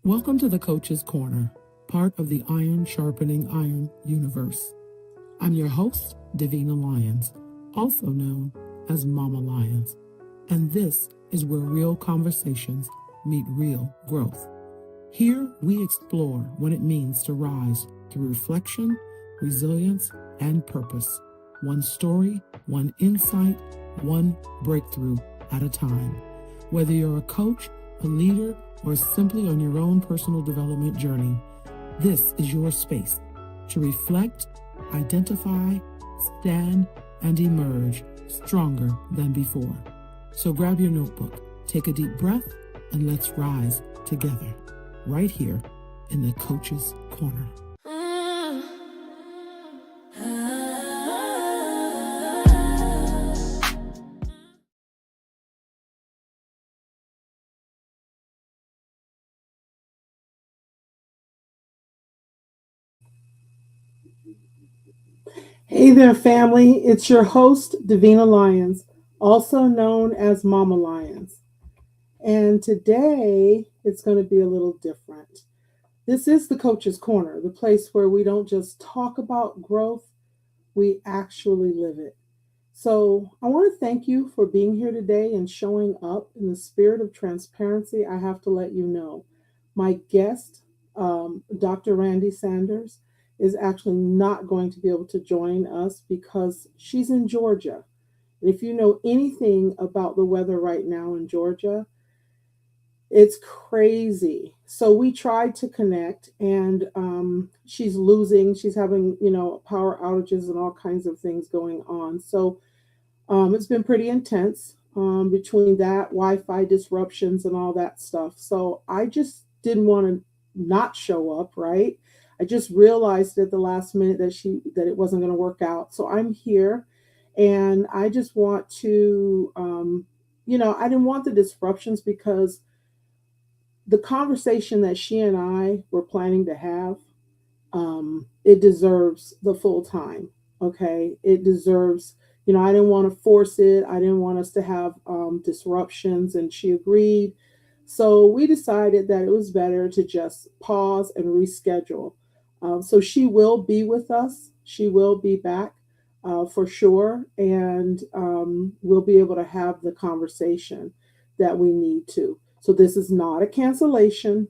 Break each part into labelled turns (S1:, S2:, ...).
S1: Welcome to the Coach's Corner, part of the Iron Sharpening Iron universe. I'm your host, Davina Lyons, also known as Mama Lyons, and this is where real conversations meet real growth. Here we explore what it means to rise through reflection, resilience, and purpose. One story, one insight, one breakthrough at a time. Whether you're a coach, a leader, or simply on your own personal development journey, this is your space to reflect, identify, stand, and emerge stronger than before. So grab your notebook, take a deep breath, and let's rise together right here in the Coach's Corner.
S2: Hey there, family. It's your host, Davina Lyons, also known as Mama Lyons. And today, it's going to be a little different. This is the Coach's Corner, the place where we don't just talk about growth, we actually live it. So I want to thank you for being here today and showing up in the spirit of transparency. I have to let you know, my guest, Dr. Randee Sanders, is actually not going to be able to join us because she's in Georgia. And if you know anything about the weather right now in Georgia, it's crazy. So we tried to connect, and she's having, power outages and all kinds of things going on. So it's been pretty intense between that, Wi-Fi disruptions and all that stuff. So I just didn't want to not show up, right? I just realized at the last minute that it wasn't going to work out. So I'm here, and I just want to, I didn't want the disruptions because the conversation that she and I were planning to have, it deserves the full time. Okay, it deserves. I didn't want to force it. I didn't want us to have disruptions, and she agreed. So we decided that it was better to just pause and reschedule. So she will be with us. She will be back for sure. And we'll be able to have the conversation that we need to. So this is not a cancellation.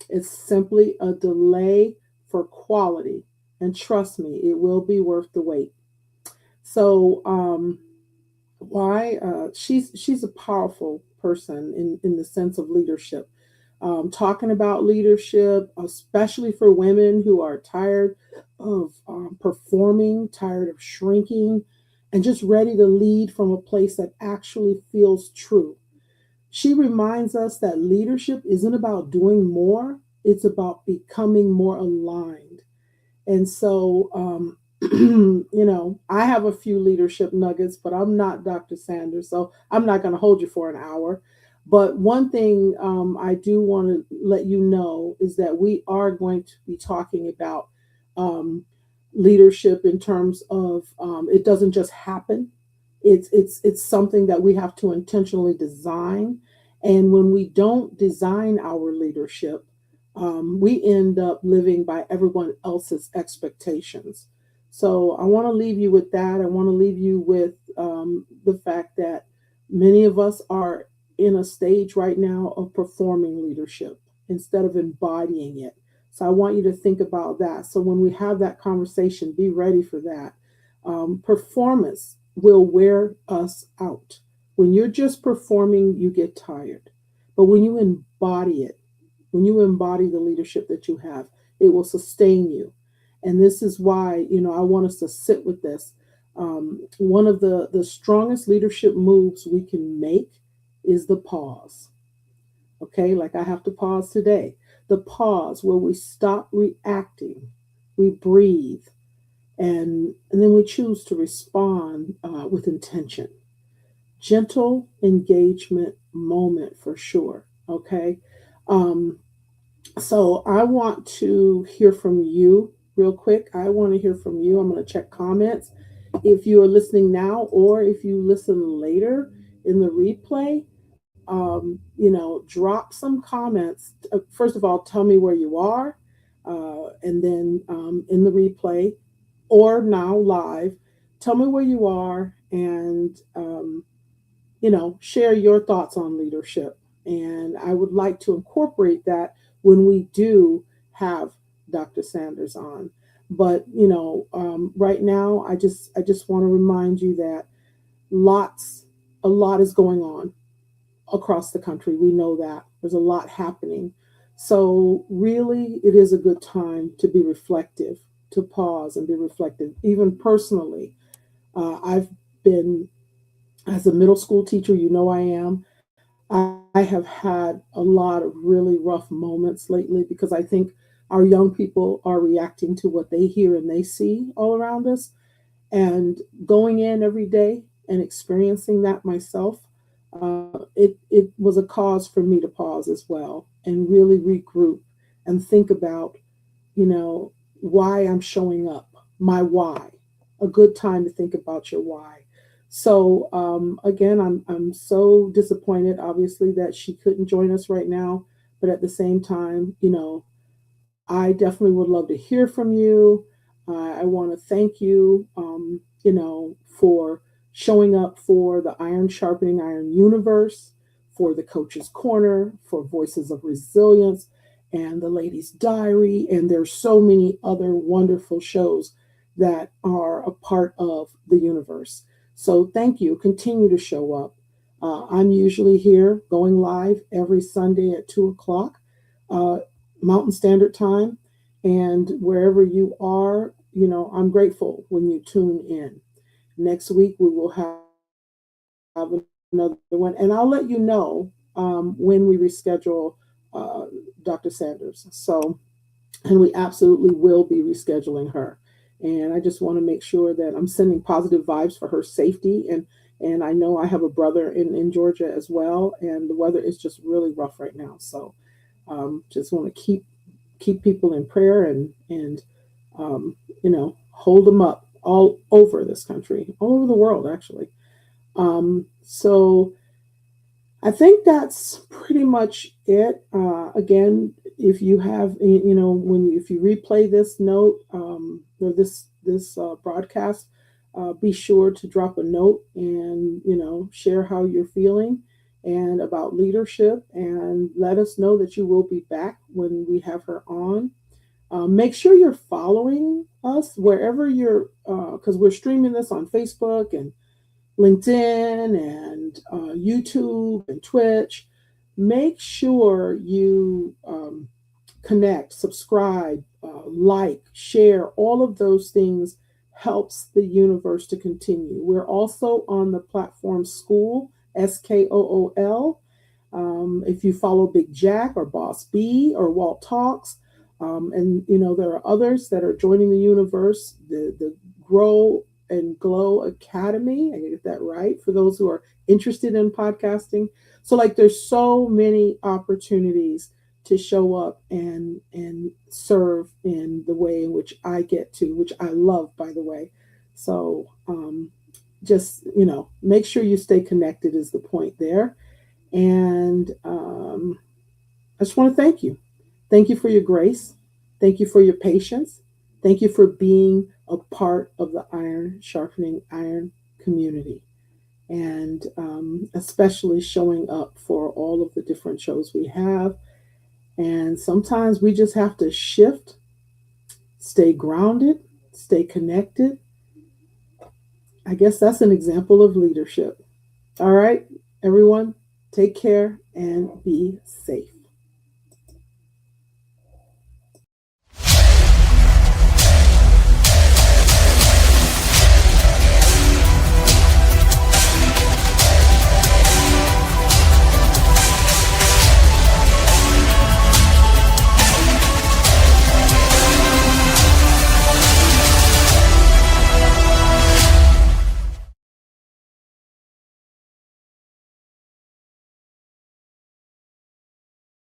S2: It's simply a delay for quality. And trust me, it will be worth the wait. So she's a powerful person in the sense of leadership. Talking about leadership, especially for women who are tired of performing, tired of shrinking, and just ready to lead from a place that actually feels true. She reminds us that leadership isn't about doing more, it's about becoming more aligned. And so, I have a few leadership nuggets, but I'm not Dr. Sanders, so I'm not going to hold you for an hour. But one thing I do want to let you know is that we are going to be talking about leadership in terms of it doesn't just happen. It's something that we have to intentionally design. And when we don't design our leadership, we end up living by everyone else's expectations. So I want to leave you with that. I want to leave you with the fact that many of us are in a stage right now of performing leadership instead of embodying it. So I want you to think about that. So when we have that conversation, be ready for that. Performance will wear us out. When you're just performing, you get tired. But when you embody it, when you embody the leadership that you have, it will sustain you. And this is why, I want us to sit with this. One of the strongest leadership moves we can make is the pause. Okay, like I have to pause today. The pause where we stop reacting, we breathe, and then we choose to respond with intention. Gentle engagement moment for sure. Okay. So I want to hear from you real quick. I want to hear from you. I'm going to check comments. If you are listening now or if you listen later in the replay, drop some comments. First of all, tell me where you are, and then in the replay or now live, tell me where you are, and share your thoughts on leadership. And I would like to incorporate that when we do have Dr. Sanders on. But right now, I just want to remind you that lots a lot is going on across the country. We know that there's a lot happening. So really, it is a good time to be reflective, to pause and be reflective. Even personally, I've been, as a middle school teacher, I am. I have had a lot of really rough moments lately because I think our young people are reacting to what they hear and they see all around us. And going in every day and experiencing that myself, it was a cause for me to pause as well and really regroup and think about, why I'm showing up, my why. A good time to think about your why. So again, I'm so disappointed, obviously, that she couldn't join us right now. But at the same time, I definitely would love to hear from you. I want to thank you, for showing up for the Iron Sharpening Iron Universe, for the Coach's Corner, for Voices of Resilience, and the Ladies' Diary. And there's so many other wonderful shows that are a part of the universe. So thank you. Continue to show up. I'm usually here going live every Sunday at 2 o'clock. Mountain Standard Time. And wherever you are, I'm grateful when you tune in. Next week, we will have another one. And I'll let you know when we reschedule Dr. Sanders. So, and we absolutely will be rescheduling her. And I just want to make sure that I'm sending positive vibes for her safety. And I know I have a brother in Georgia as well. And the weather is just really rough right now. So just want to keep people in prayer and hold them up all over this country, all over the world, actually. So I think that's pretty much it. Again, if you have, if you replay this note or this broadcast, be sure to drop a note and share how you're feeling and about leadership, and let us know that you will be back when we have her on. Make sure you're following us wherever you're, because we're streaming this on Facebook and LinkedIn and YouTube and Twitch. Make sure you connect, subscribe, like, share. All of those things helps the universe to continue. We're also on the platform School, SKOOL. If you follow Big Jack or Boss B or Walt Talks, and there are others that are joining the universe, the Grow and Glow Academy. I get that right for those who are interested in podcasting. So there's so many opportunities to show up and serve in the way in which I get to, which I love, by the way. So just make sure you stay connected is the point there. And I just want to thank you. Thank you for your grace. Thank you for your patience. Thank you for being a part of the Iron Sharpening Iron community, and especially showing up for all of the different shows we have. And sometimes we just have to shift, stay grounded, stay connected. I guess that's an example of leadership. All right, everyone, take care and be safe.